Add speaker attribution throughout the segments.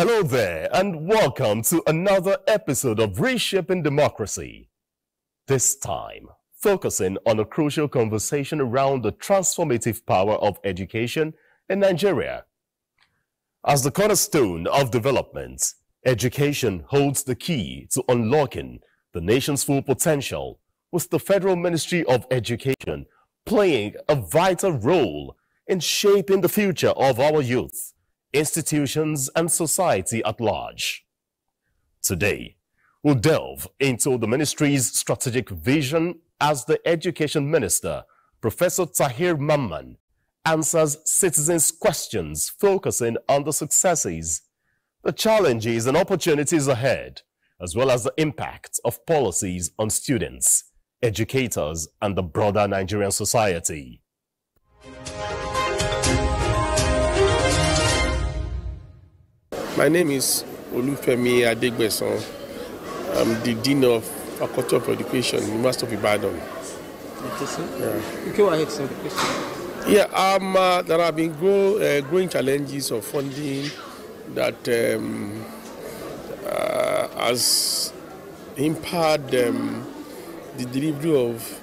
Speaker 1: Hello there, and welcome to another episode of Reshaping Democracy. This time, focusing on a crucial conversation around the transformative power of education in Nigeria. As the cornerstone of development, education holds the key to unlocking the nation's full potential, with the Federal Ministry of Education playing a vital role in shaping the future of our youth, institutions, and society at large. Today, we'll delve into the ministry's strategic vision as the Education Minister, Professor Tahir Mamman, answers citizens' questions focusing on the successes, the challenges and opportunities ahead, as well as the impact of policies on students, educators, and the broader Nigerian society.
Speaker 2: My name is Olufemi Adegbeson. I'm the Dean of Faculty of Education, University of Ibadan.
Speaker 3: Okay, sir. Yeah. You go ahead, sir. The question.
Speaker 2: Yeah, there have been growing challenges of funding that has impaired the delivery of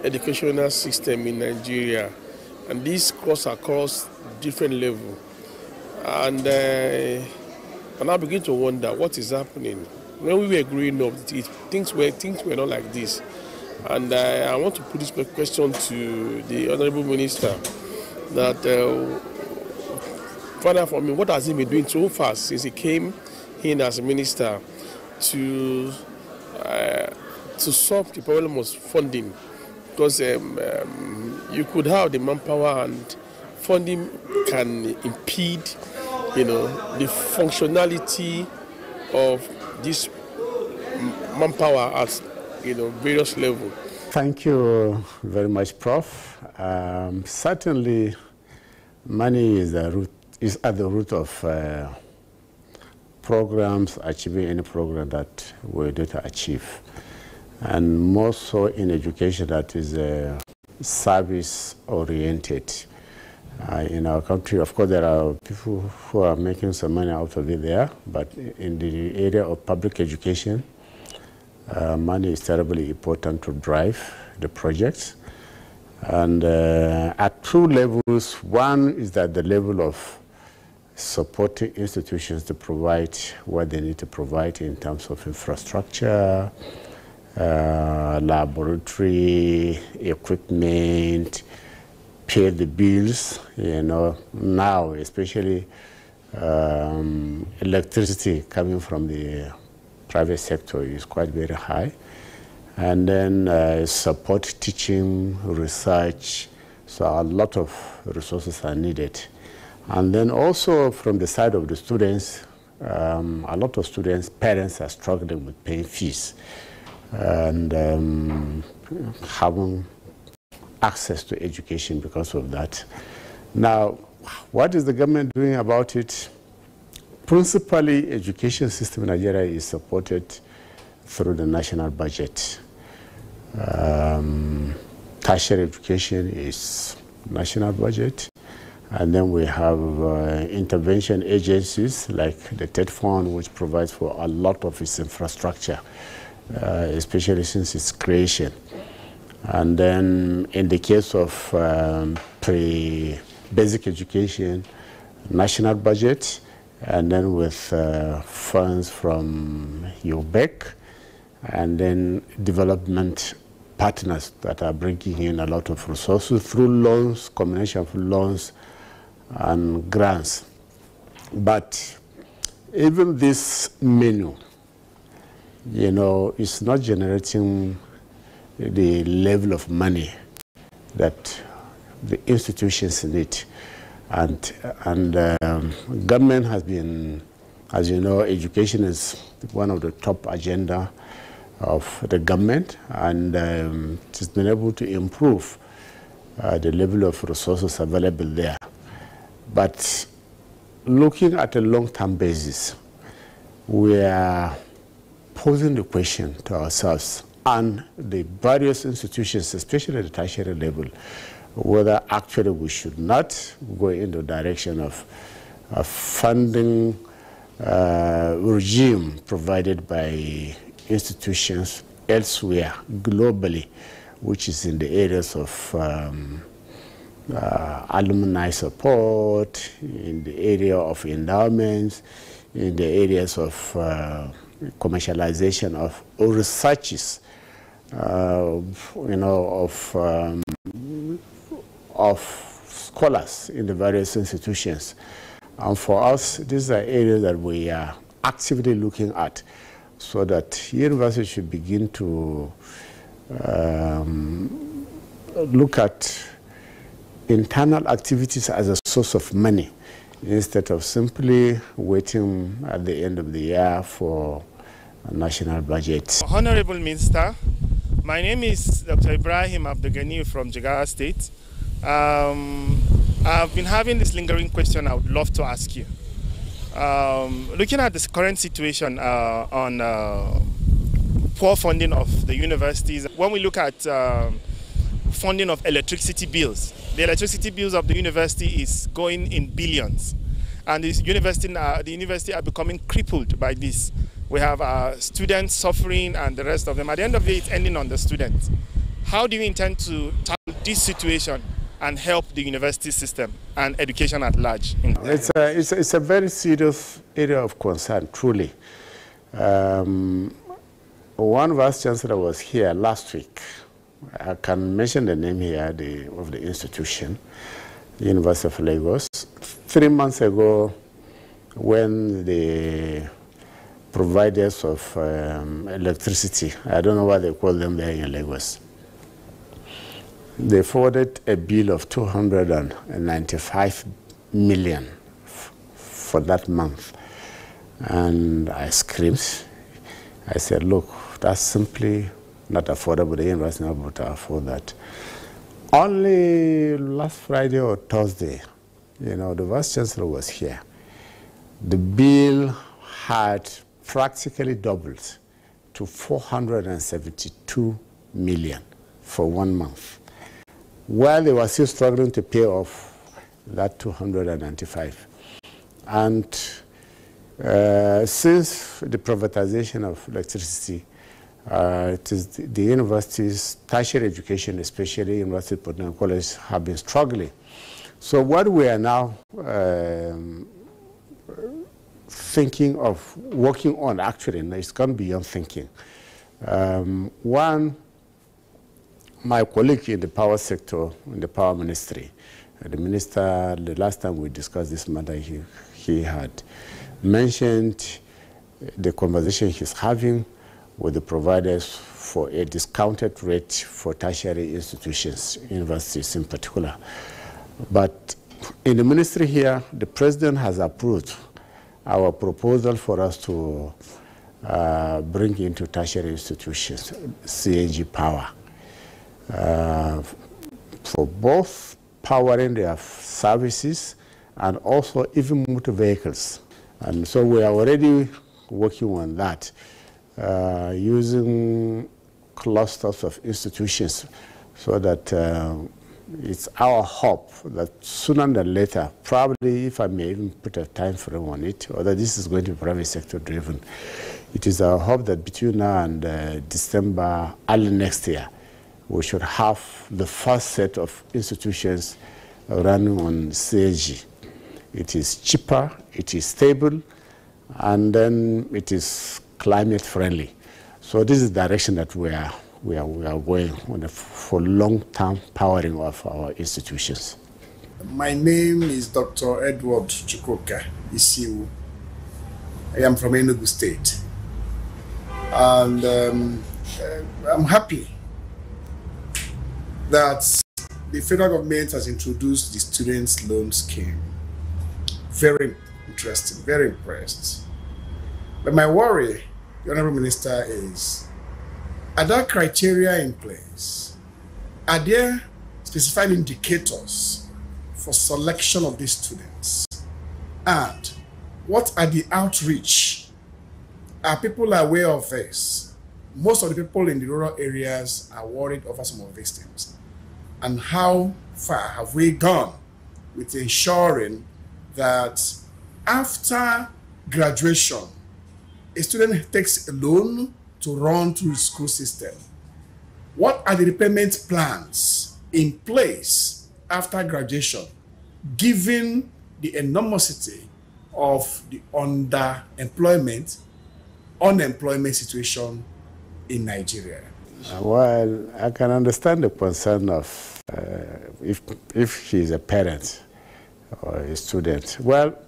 Speaker 2: educational system in Nigeria, and this goes across different levels. And I begin to wonder what is happening. When we were growing up, things were not like this. And I want to put this question to the Honorable Minister that, Father, for me, what has he been doing so far since he came in as a minister to solve the problem of funding? Because you could have the manpower, and funding can impede, the functionality of this manpower at, various levels.
Speaker 4: Thank you very much, Prof. Certainly, money is at the root of programs, achieving any program that we're going to achieve. And more so in education that is service-oriented. In our country, of course, there are people who are making some money out of it there, but in the area of public education, money is terribly important to drive the projects. And at two levels, one is at the level of supporting institutions to provide what they need to provide in terms of infrastructure, laboratory, equipment, pay the bills, now especially electricity coming from the private sector is quite very high. And then support teaching, research, so a lot of resources are needed. And then also from the side of the students, a lot of students, parents are struggling with paying fees and having access to education because of that. Now, what is the government doing about it? Principally, education system in Nigeria is supported through the national budget. Tertiary education is national budget. And then we have intervention agencies like the TED Fund, which provides for a lot of its infrastructure, especially since its creation. And then in the case of pre-basic education, national budget, and then with funds from UBEC, and then development partners that are bringing in a lot of resources through loans, combination of loans and grants. But even this menu, is not generating the level of money that the institutions need. And government has been, as you know, education is one of the top agenda of the government, and it has been able to improve the level of resources available there. But looking at a long-term basis, we are posing the question to ourselves and the various institutions, especially at the tertiary level, whether actually we should not go in the direction of funding regime provided by institutions elsewhere globally, which is in the areas of alumni support, in the area of endowments, in the areas of commercialization of researches, of scholars in the various institutions. And for us, these are areas that we are actively looking at, so that universities should begin to look at internal activities as a source of money, instead of simply waiting at the end of the year for a national budget.
Speaker 5: Honorable Minister, my name is Dr. Ibrahim Abdogani from Jigawa State. I've been having this lingering question I would love to ask you. Looking at this current situation on poor funding of the universities, when we look at funding of electricity bills, the electricity bills of the university is going in billions, and the university are becoming crippled by this. We have students suffering and the rest of them. At the end of the day, it's ending on the students. How do you intend to tackle this situation and help the university system and education at large?
Speaker 4: It's a very serious area of concern, truly. One vice chancellor was here last week. I can mention the name here of the institution, the University of Lagos. 3 months ago, when the providers of electricity, I don't know what they call them there in Lagos, they forwarded a bill of 295 million for that month. And I screamed. I said, look, that's simply not affordable. The university is not able to afford that. Only last Friday or Thursday, the Vice Chancellor was here. The bill had practically doubled to 472 million for 1 month, while they were still struggling to pay off that 295. And since the privatization of electricity, it is the universities, tertiary education, especially University of Polytechnic College, have been struggling. So what we are now thinking of working on, actually, it's gone beyond thinking. One, my colleague in the power sector, in the power ministry, the minister, the last time we discussed this matter, he had mentioned the conversation he's having with the providers for a discounted rate for tertiary institutions, universities in particular. But in the ministry here, the president has approved our proposal for us to bring into tertiary institutions CNG power for both powering their services and also even motor vehicles. And so we are already working on that, using clusters of institutions, so that it's our hope that sooner than later, probably, if I may even put a time frame on it, or that this is going to be private sector driven, it is our hope that between now and December, early next year, we should have the first set of institutions running on CNG. It is cheaper, it is stable, and then it is climate friendly. So this is the direction that we are going on for long-term powering of our institutions.
Speaker 6: My name is Dr. Edward Chikoka Isiu. I am from Enugu State. And I'm happy that the federal government has introduced the students' loan scheme. Very interesting, very impressed. But my worry, the Honorable Minister, is, are there criteria in place? Are there specified indicators for selection of these students? And what are the outreach? Are people aware of this? Most of the people in the rural areas are worried over some of these things. And how far have we gone with ensuring that after graduation, a student takes a loan to run through his school system. What are the repayment plans in place after graduation, given the enormity of the unemployment situation in Nigeria?
Speaker 4: Well, I can understand the concern of if she's a parent or a student. Well,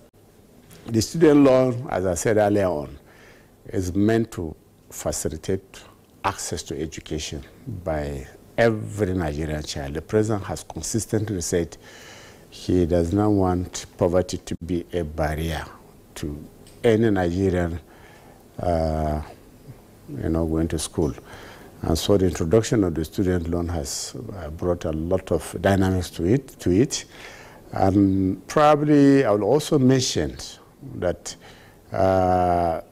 Speaker 4: the student loan, as I said earlier on, is meant to facilitate access to education by every Nigerian child. The president has consistently said he does not want poverty to be a barrier to any Nigerian going to school. And so the introduction of the student loan has brought a lot of dynamics to it. And probably I will also mention that the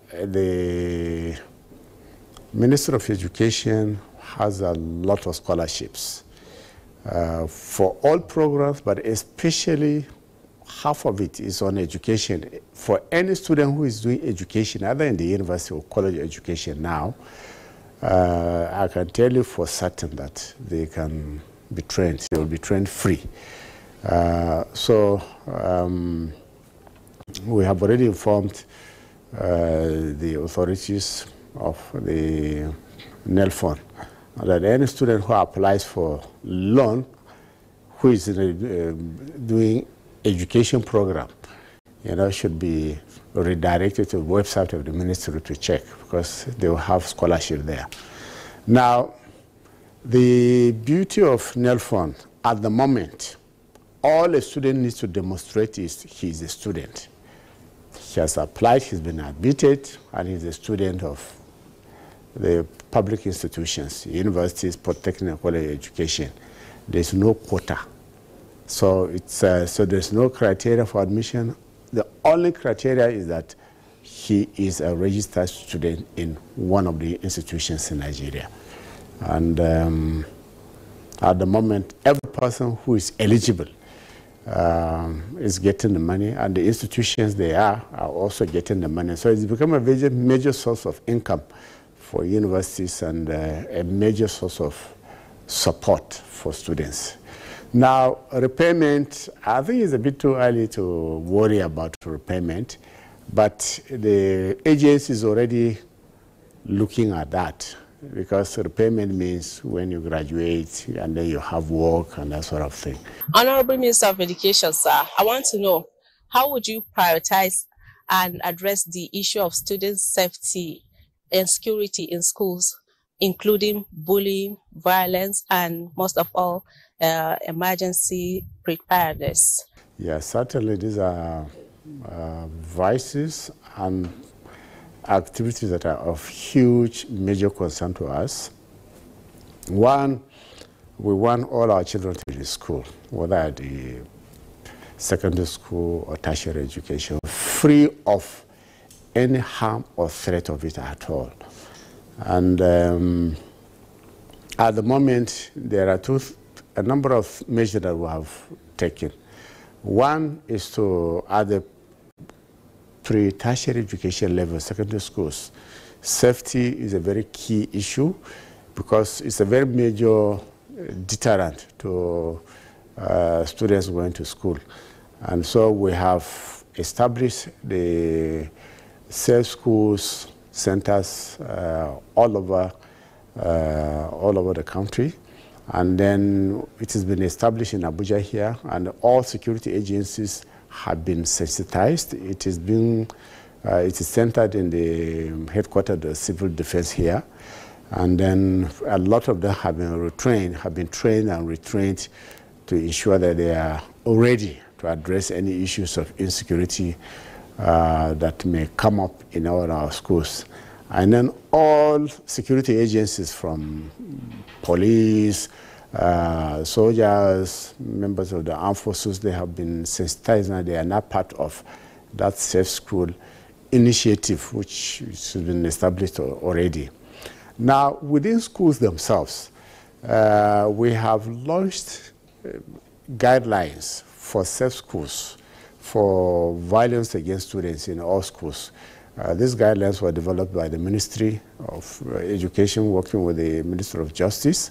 Speaker 4: Minister of Education has a lot of scholarships for all programs, but especially half of it is on education. For any student who is doing education, either in the university or college education now, I can tell you for certain that they can be trained. They will be trained free. We have already informed the authorities of the NEL fund that any student who applies for loan, who is doing education program, should be redirected to the website of the ministry to check, because they will have scholarship there. Now, the beauty of NEL fund at the moment, all a student needs to demonstrate is he is a student. He has applied, he's been admitted, and he's a student of the public institutions, universities, polytechnic, college education. There's no quota. So there's no criteria for admission. The only criteria is that he is a registered student in one of the institutions in Nigeria. And at the moment, every person who is eligible is getting the money, and the institutions they are also getting the money. So it's become a major source of income for universities and a major source of support for students. Now, repayment, I think it's a bit too early to worry about repayment, but the agency is already looking at that, because repayment means when you graduate and then you have work and that sort of thing.
Speaker 7: Honorable Minister of Education, sir, I want to know, how would you prioritize and address the issue of student safety and security in schools, including bullying, violence, and most of all, emergency preparedness?
Speaker 4: Yes, certainly these are vices and activities that are of huge, major concern to us. One, we want all our children to be in school, whether at the secondary school or tertiary education, free of any harm or threat of it at all. And at the moment, there are a number of measures that we have taken. One is to, at the pre-tertiary education level, secondary schools, safety is a very key issue, because it's a very major deterrent to students going to school. And so we have established the safe schools centers all over the country. And then it has been established in Abuja here, and all security agencies have been sensitized. It is centered in the headquarters of the civil defense here. And then a lot of them have been trained and retrained to ensure that they are ready to address any issues of insecurity that may come up in all our schools. And then all security agencies, from police, soldiers, members of the armed forces, they have been sensitized, and they are now part of that safe school initiative, which has been established already. Now, within schools themselves, we have launched guidelines for safe schools for violence against students in all schools. These guidelines were developed by the Ministry of Education, working with the Ministry of Justice.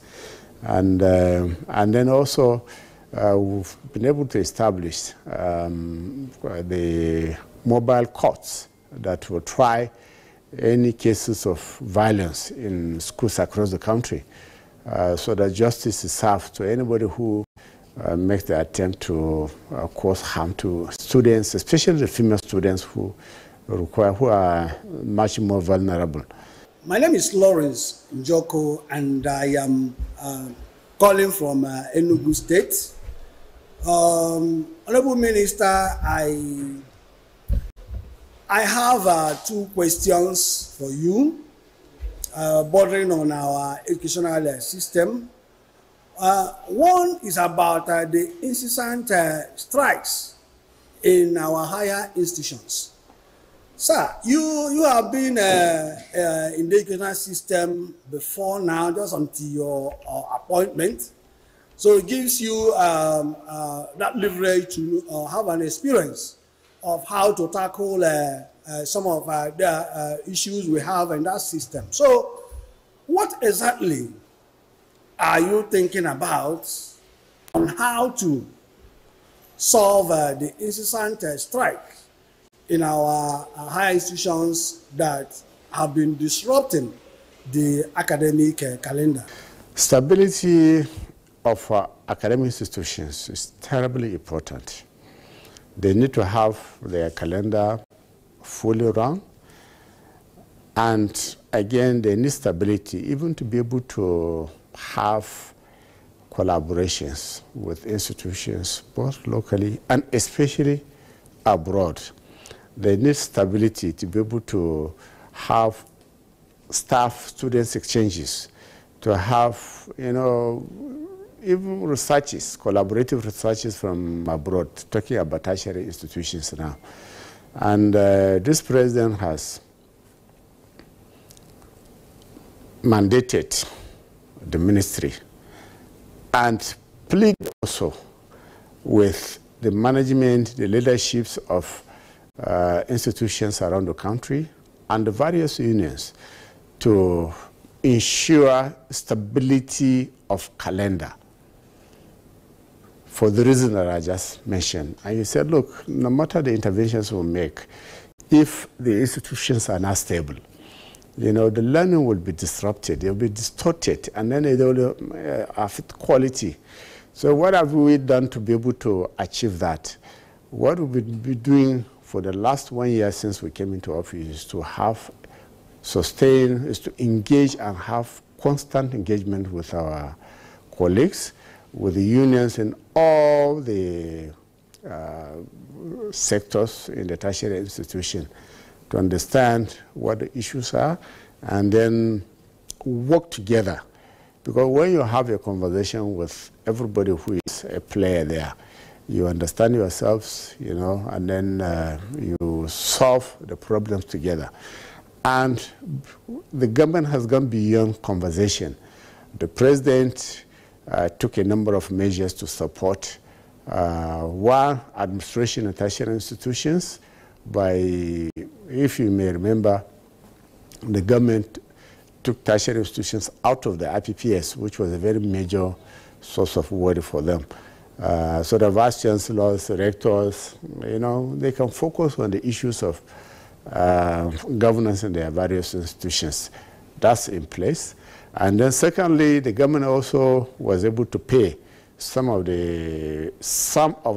Speaker 4: And then also, we've been able to establish the mobile courts that will try any cases of violence in schools across the country, so that justice is served to anybody who makes the attempt to cause harm to students, especially the female students who are much more vulnerable.
Speaker 8: My name is Lawrence Njoko, and I am calling from Enugu State. Honorable Minister, I have 2 questions for you, bordering on our educational system. One is about the incessant strikes in our higher institutions. Sir, you have been in the educational system before now, just until your appointment. So it gives you that leverage to have an experience of how to tackle some of the issues we have in that system. So what exactly are you thinking about on how to solve the incessant strike in our higher institutions that have been disrupting the academic calendar?
Speaker 4: Stability of academic institutions is terribly important. They need to have their calendar fully run, and again, they need stability even to be able to have collaborations with institutions, both locally and especially abroad. They need stability to be able to have staff-students exchanges, to have, even researches, collaborative researches from abroad, talking about tertiary institutions now. And this president has mandated the ministry and plead also with the management, the leaderships of institutions around the country and the various unions to ensure stability of calendar for the reason that I just mentioned. And you said, look, no matter the interventions we make, if the institutions are not stable, the learning will be disrupted, it will be distorted, and then it will affect quality. So what have we done to be able to achieve that? What we've been doing for the last 1 year since we came into office is to have is to engage and have constant engagement with our colleagues, with the unions in all the sectors in the tertiary institution to understand what the issues are and then work together. Because when you have a conversation with everybody who is a player there, you understand yourselves, and then you solve the problems together. And the government has gone beyond conversation. The president took a number of measures to support one, administration of tertiary institutions by, if you may remember, the government took tertiary institutions out of the IPPS, which was a very major source of worry for them. So the vice chancellors, rectors, they can focus on the issues of governance in their various institutions. That's in place. And then secondly, the government also was able to pay some of the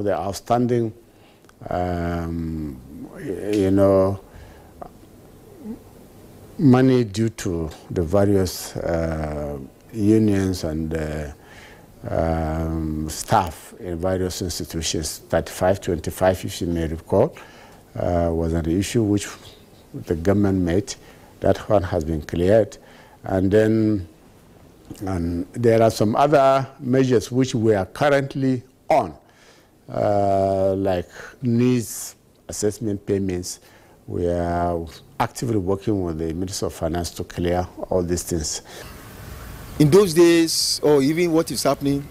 Speaker 4: outstanding, money due to the various unions and staff in various institutions. 3525, if you may recall, was an issue which the government made. That one has been cleared. And then there are some other measures which we are currently on, like needs assessment payments. We are actively working with the Minister of Finance to clear all these things.
Speaker 3: In those days, or even what is happening,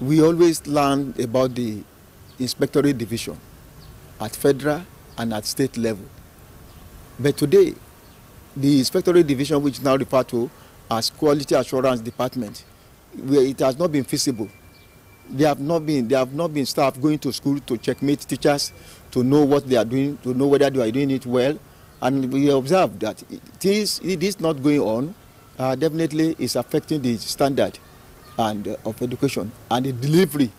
Speaker 3: we always learn about the inspectorate division
Speaker 9: at federal and at state level. But today, the inspectorate division, which is now referred to as Quality Assurance Department, where it has not been feasible. There have not been staff going to school to checkmate teachers, to know what they are doing, to know whether they are doing it well. And we observe that it is not going on. Definitely is affecting the standard and of education and the delivery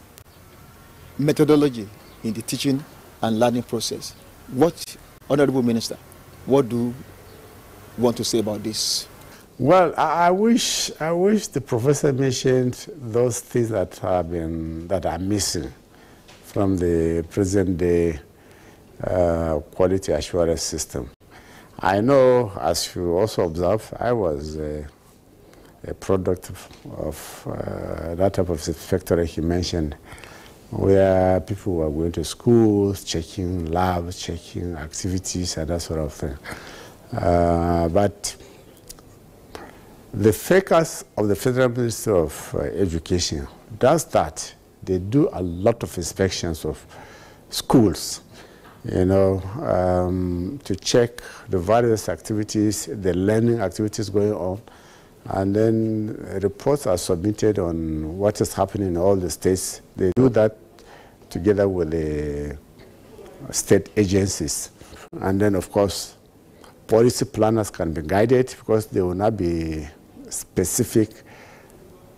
Speaker 9: methodology in the teaching and learning process. What, Honorable Minister, what do you want to say about this?
Speaker 4: Well, I wish the professor mentioned those things that are missing from the present day quality assurance system. I know, as you also observe, I was a product of that type of inspectorate he mentioned, where people were going to schools, checking labs, checking activities, and that sort of thing. But the focus of the Federal Ministry of Education does that. They do a lot of inspections of schools, you know, to check the various activities, the learning activities going on, and then reports are submitted on what is happening in all the states. They do that together with the state agencies. And then, of course, policy planners can be guided because they will not be specific,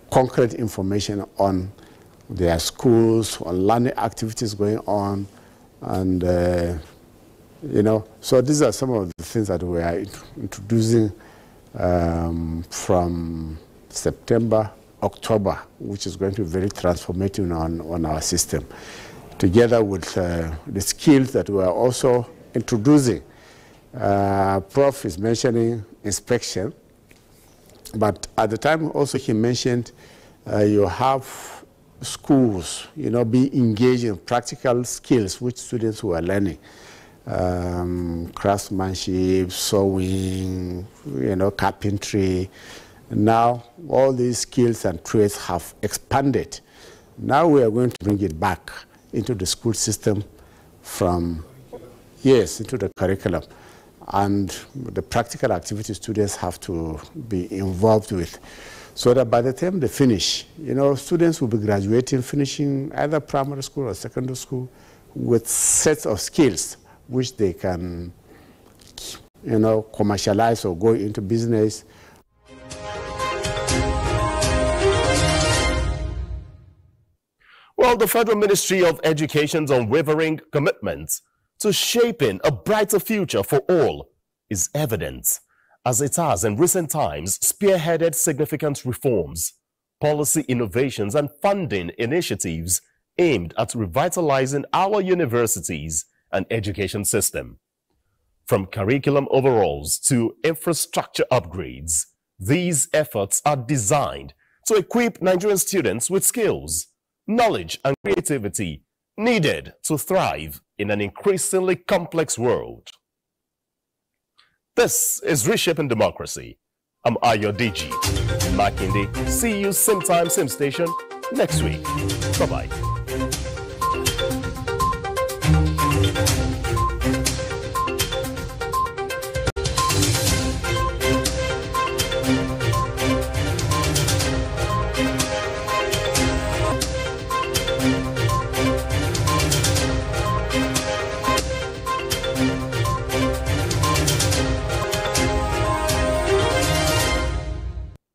Speaker 4: concrete information on their schools, on learning activities going on, and you know, so these are some of the things that we are introducing from September, October, which is going to be very transformative on our system, together with the skills that we are also introducing. Prof is mentioning inspection, but at the time also he mentioned you have schools, you know, be engaged in practical skills which students were learning. Craftsmanship, sewing, you know, carpentry. Now all these skills and trades have expanded. Now we are going to bring it back into the school system into the curriculum. And the practical activities students have to be involved with, so that by the time they finish, you know, students will be graduating, finishing either primary school or secondary school with sets of skills which they can, you know, commercialize or go into business.
Speaker 1: Well, the Federal Ministry of Education's unwavering commitment to shaping a brighter future for all is evident, as it has in recent times spearheaded significant reforms, policy innovations, and funding initiatives aimed at revitalizing our universities and education system. From curriculum overhauls to infrastructure upgrades, these efforts are designed to equip Nigerian students with skills, knowledge, and creativity needed to thrive in an increasingly complex world. This is Reshaping Democracy. I'm Ayo DG Makinde. See you same time, same station next week. Bye-bye.